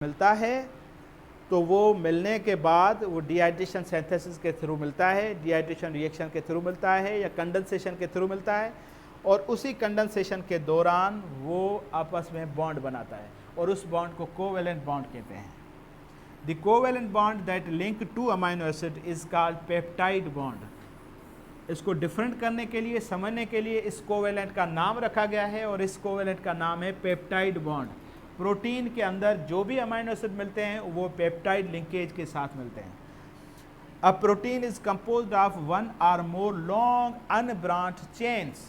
मिलता है तो वो मिलने के बाद वो डिहाइड्रेशन सिंथेसिस के थ्रू मिलता है, डिहाइड्रेशन रिएक्शन के थ्रू मिलता है या कंडेंसेशन के थ्रू मिलता है और उसी कंडेंसेशन के दौरान वो आपस में बॉन्ड बनाता है और उस बॉन्ड को कोवेलेंट बॉन्ड कहते हैं। The covalent bond that link two amino acid is called peptide bond. इसको डिफरेंट करने के लिए, समझने के लिए इस कोवेलेंट का नाम रखा गया है और इस कोवेलेंट का नाम है पेप्टाइड बॉन्ड। प्रोटीन के अंदर जो भी अमाइनो एसिड मिलते हैं वो पेप्टाइड लिंकेज के साथ मिलते हैं। A protein is composed of one or more long unbranched chains.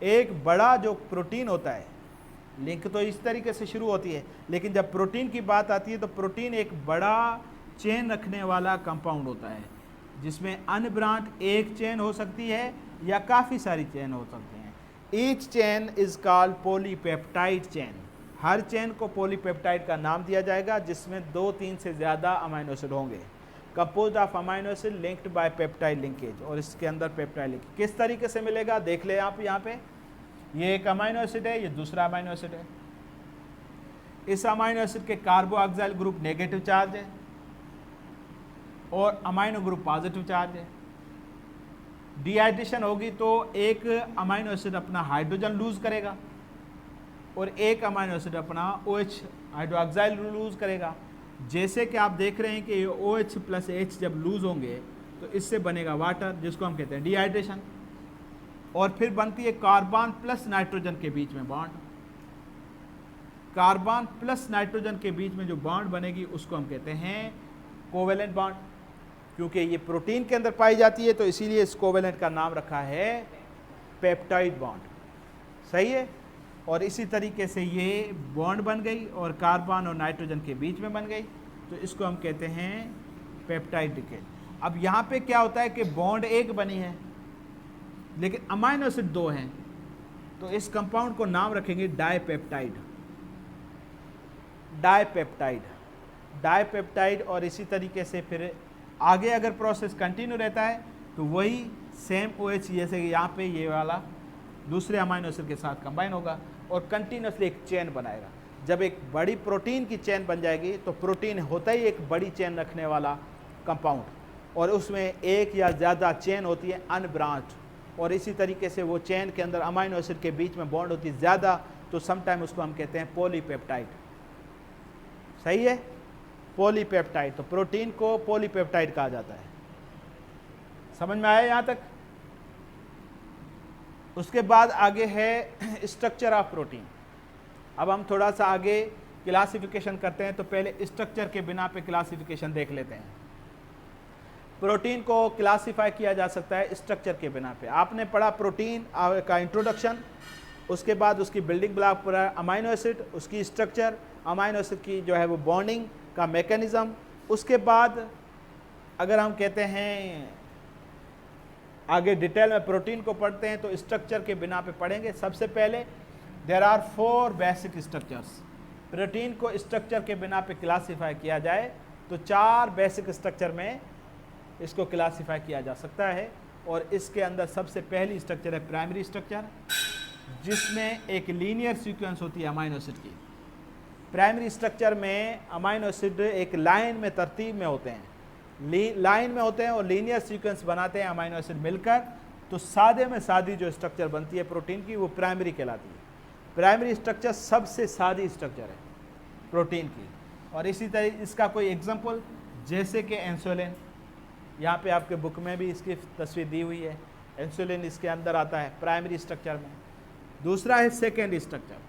एक बड़ा जो प्रोटीन होता है, लिंक तो इस तरीके से शुरू होती है, लेकिन जब प्रोटीन की बात आती है तो प्रोटीन एक बड़ा चेन रखने वाला कंपाउंड होता है जिसमें अनब्रांच एक चेन हो सकती है या काफ़ी सारी चेन हो सकती हैं। Each chain is called polypeptide chain. Her chain को पॉलीपेप्टाइड का नाम दिया जाएगा जिसमें 2-3 से ज़्यादा अमाइनो एसिड होंगे। Composed of amino acid linked by peptide linkage. और इसके अंदर पेप्टाइड लिंकेज किस तरीके से मिलेगा देख ले आप यहाँ पे। ये एक अमाइनो एसिड है, ये दूसरा अमाइनो एसिड है। इस अमाइनो एसिड के कार्बोऑक्सिल ग्रुप नेगेटिव चार्ज है और अमाइनो ग्रुप पॉजिटिव चार्ज है। डिहाइड्रेशन होगी तो एक अमाइनो एसिड अपना हाइड्रोजन लूज करेगा और एक अमाइनो एसिड अपना OH हाइड्रोक्साइल लूज करेगा। जैसे कि आप देख रहे हैं कि ये OH प्लस H जब लूज होंगे तो इससे बनेगा वाटर, जिसको हम कहते हैं डिहाइड्रेशन। और फिर बनती है कार्बन प्लस नाइट्रोजन के बीच में बॉन्ड। कार्बन प्लस नाइट्रोजन के बीच में जो बॉन्ड बनेगी उसको हम कहते हैं कोवेलेंट बॉन्ड। क्योंकि ये प्रोटीन के अंदर पाई जाती है तो इसीलिए इस कोवेलेंट का नाम रखा है पेप्टाइड बॉन्ड। सही है। और इसी तरीके से ये बॉन्ड बन गई और कार्बन और नाइट्रोजन के बीच में बन गई तो इसको हम कहते हैं पेप्टाइड लिंकेज। अब यहाँ पे क्या होता है कि बॉन्ड एक बनी है लेकिन अमाइनो एसिड 2 हैं तो इस कंपाउंड को नाम रखेंगे डाइपेप्टाइड। Dipeptide, dipeptide. और इसी तरीके से फिर आगे अगर प्रोसेस कंटिन्यू रहता है तो वही सेम OH जैसे कि यहाँ पे ये वाला दूसरे अमाइनो एसिड के साथ कंबाइन होगा और कंटिन्यूसली एक चेन बनाएगा। जब एक बड़ी प्रोटीन की चेन बन जाएगी तो प्रोटीन होता ही एक बड़ी चेन रखने वाला कंपाउंड और उसमें एक या ज़्यादा चेन होती है अनब्रांच। और इसी तरीके से वो चेन के अंदर अमाइनो एसिड के बीच में बॉन्ड होती है ज़्यादा तो समटाइम उसको हम कहते हैं पॉलीपेप्टाइड। सही है, पॉलीपेप्टाइड। तो प्रोटीन को पॉलीपेप्टाइड कहा जाता है। समझ में आया यहाँ तक। उसके बाद आगे है स्ट्रक्चर ऑफ प्रोटीन। अब हम थोड़ा सा आगे क्लासिफिकेशन करते हैं तो पहले स्ट्रक्चर के बिना पे क्लासिफिकेशन देख लेते हैं। प्रोटीन को क्लासिफाई किया जा सकता है स्ट्रक्चर के बिना पे। आपने पढ़ा प्रोटीन का इंट्रोडक्शन, उसके बाद उसकी बिल्डिंग ब्लॉक पूरा अमाइनो एसिड, उसकी स्ट्रक्चर, अमाइनो एसिड की जो है वो बॉन्डिंग का मैकेनिज्म। उसके बाद अगर हम कहते हैं आगे डिटेल में प्रोटीन को पढ़ते हैं तो स्ट्रक्चर के बिना पे पढ़ेंगे। सबसे पहले there are 4 basic structures. Protein को स्ट्रक्चर के बिना पे क्लासिफाई किया जाए तो 4 बेसिक स्ट्रक्चर में इसको क्लासिफाई किया जा सकता है। और इसके अंदर सबसे पहली स्ट्रक्चर है प्राइमरी स्ट्रक्चर, जिसमें एक लीनियर सीक्वेंस होती है अमाइनो एसिड की। प्राइमरी स्ट्रक्चर में अमाइनो एसिड एक लाइन में तरतीब में होते हैं, लाइन में होते हैं और लीनियर सीक्वेंस बनाते हैं अमाइनो एसिड मिलकर। तो सादे में सादी जो स्ट्रक्चर बनती है प्रोटीन की वो प्राइमरी कहलाती है। प्राइमरी स्ट्रक्चर सबसे सादी स्ट्रक्चर है प्रोटीन की। और इसी तरह इसका कोई एग्जांपल जैसे कि इंसुलिन, यहाँ पे आपके बुक में भी इसकी तस्वीर दी हुई है। इंसुलिन इसके अंदर आता है प्राइमरी स्ट्रक्चर में। दूसरा है सेकेंडरी स्ट्रक्चर।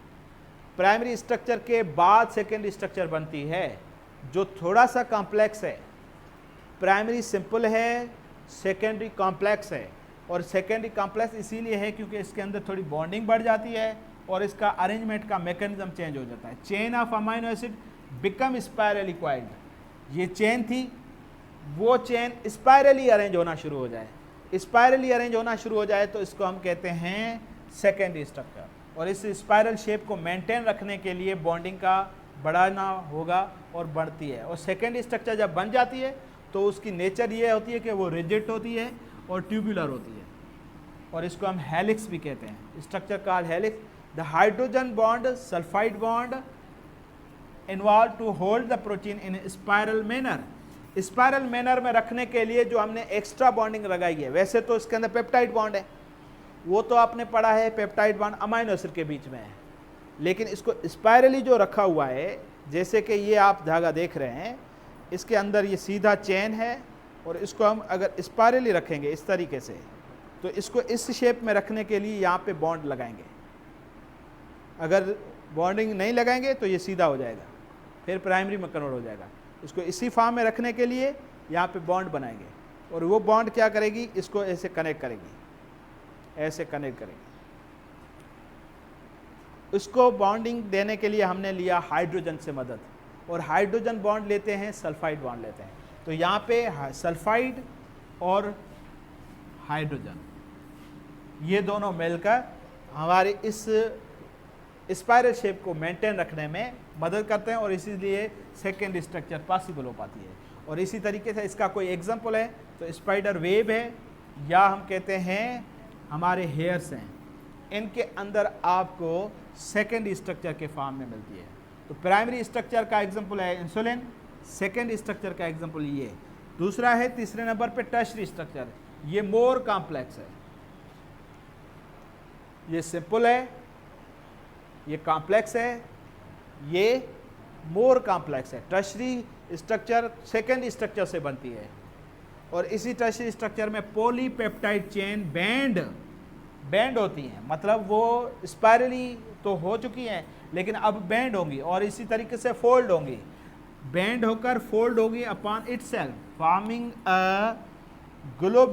प्राइमरी स्ट्रक्चर के बाद सेकेंडरी स्ट्रक्चर बनती है जो थोड़ा सा कॉम्प्लेक्स है। प्राइमरी सिंपल है, सेकेंडरी कॉम्प्लेक्स है। और सेकेंडरी कॉम्प्लेक्स इसीलिए है क्योंकि इसके अंदर थोड़ी बॉन्डिंग बढ़ जाती है और इसका अरेंजमेंट का मैकेनिज्म चेंज हो जाता है। Chain of amino acid become spirally coiled. ये चेन थी, वो चेन स्पाइरली अरेंज होना शुरू हो जाए। स्पाइरली अरेंज होना शुरू हो जाए तो इसको हम कहते हैं सेकेंडरी स्ट्रक्चर। और इस स्पाइरल शेप को मेंटेन रखने के लिए बॉन्डिंग का बढ़ाना होगा और बढ़ती है। और सेकेंडरी स्ट्रक्चर जब बन जाती है तो उसकी नेचर ये होती है कि वो रिजिड होती है और ट्यूबुलर होती है और इसको हम हेलिक्स भी कहते हैं। Structure called helix. The hydrogen bond, sulphide bond involve to hold the protein in spiral manner. Spiral manner में रखने के लिए जो हमने एक्स्ट्रा बॉन्डिंग लगाई है, वैसे तो इसके अंदर पेप्टाइड बॉन्ड है, वो तो आपने पढ़ा है, पेप्टाइड बॉन्ड अमाइनो एसिड के बीच में है, लेकिन इसको स्पाइरली जो रखा हुआ है, जैसे कि ये आप धागा देख रहे हैं, इसके अंदर ये सीधा चेन है और इसको हम अगर स्पाइरली रखेंगे इस तरीके से, तो इसको इस शेप में रखने के लिए यहाँ पे बॉन्ड लगाएंगे। अगर बॉन्डिंग नहीं लगाएंगे तो ये सीधा हो जाएगा, फिर प्राइमरी में कन्वर्ट हो जाएगा। इसको इसी फॉर्म में रखने के लिए यहाँ पे बॉन्ड बनाएंगे और वो बॉन्ड क्या करेगी, इसको ऐसे कनेक्ट करेगी, ऐसे कनेक्ट करेगी। इसको बॉन्डिंग देने के लिए हमने लिया हाइड्रोजन से मदद, और हाइड्रोजन बॉन्ड लेते हैं, सल्फाइड बॉन्ड लेते हैं। तो यहाँ पे सल्फाइड और हाइड्रोजन ये दोनों मिलकर हमारे इस स्पाइरल शेप को मेंटेन रखने में मदद करते हैं और इसीलिए सेकेंड स्ट्रक्चर पॉसिबल हो पाती है। और इसी तरीके से इसका कोई एग्जांपल है तो स्पाइडर वेब है, या हम कहते हैं हमारे हेयर्स हैं, इनके अंदर आपको सेकेंड स्ट्रक्चर के फॉर्म में मिलती है। तो प्राइमरी स्ट्रक्चर का एग्जांपल है इंसुलिन, सेकेंड स्ट्रक्चर का एग्जांपल ये। दूसरा है तीसरे नंबर पे टर्शरी स्ट्रक्चर, ये मोर कॉम्प्लेक्स है, ये सिंपल है, ये कॉम्प्लेक्स है, ये मोर कॉम्प्लेक्स है। टर्शरी स्ट्रक्चर सेकेंड स्ट्रक्चर से बनती है और इसी टर्शरी स्ट्रक्चर में पॉलीपेप्टाइड चेन बैंड होती हैं, मतलब वो स्पाइरली तो हो चुकी हैं लेकिन अब बैंड होंगी और इसी तरीके से फोल्ड होंगी, बैंड होकर फोल्ड होगी upon itself forming a globule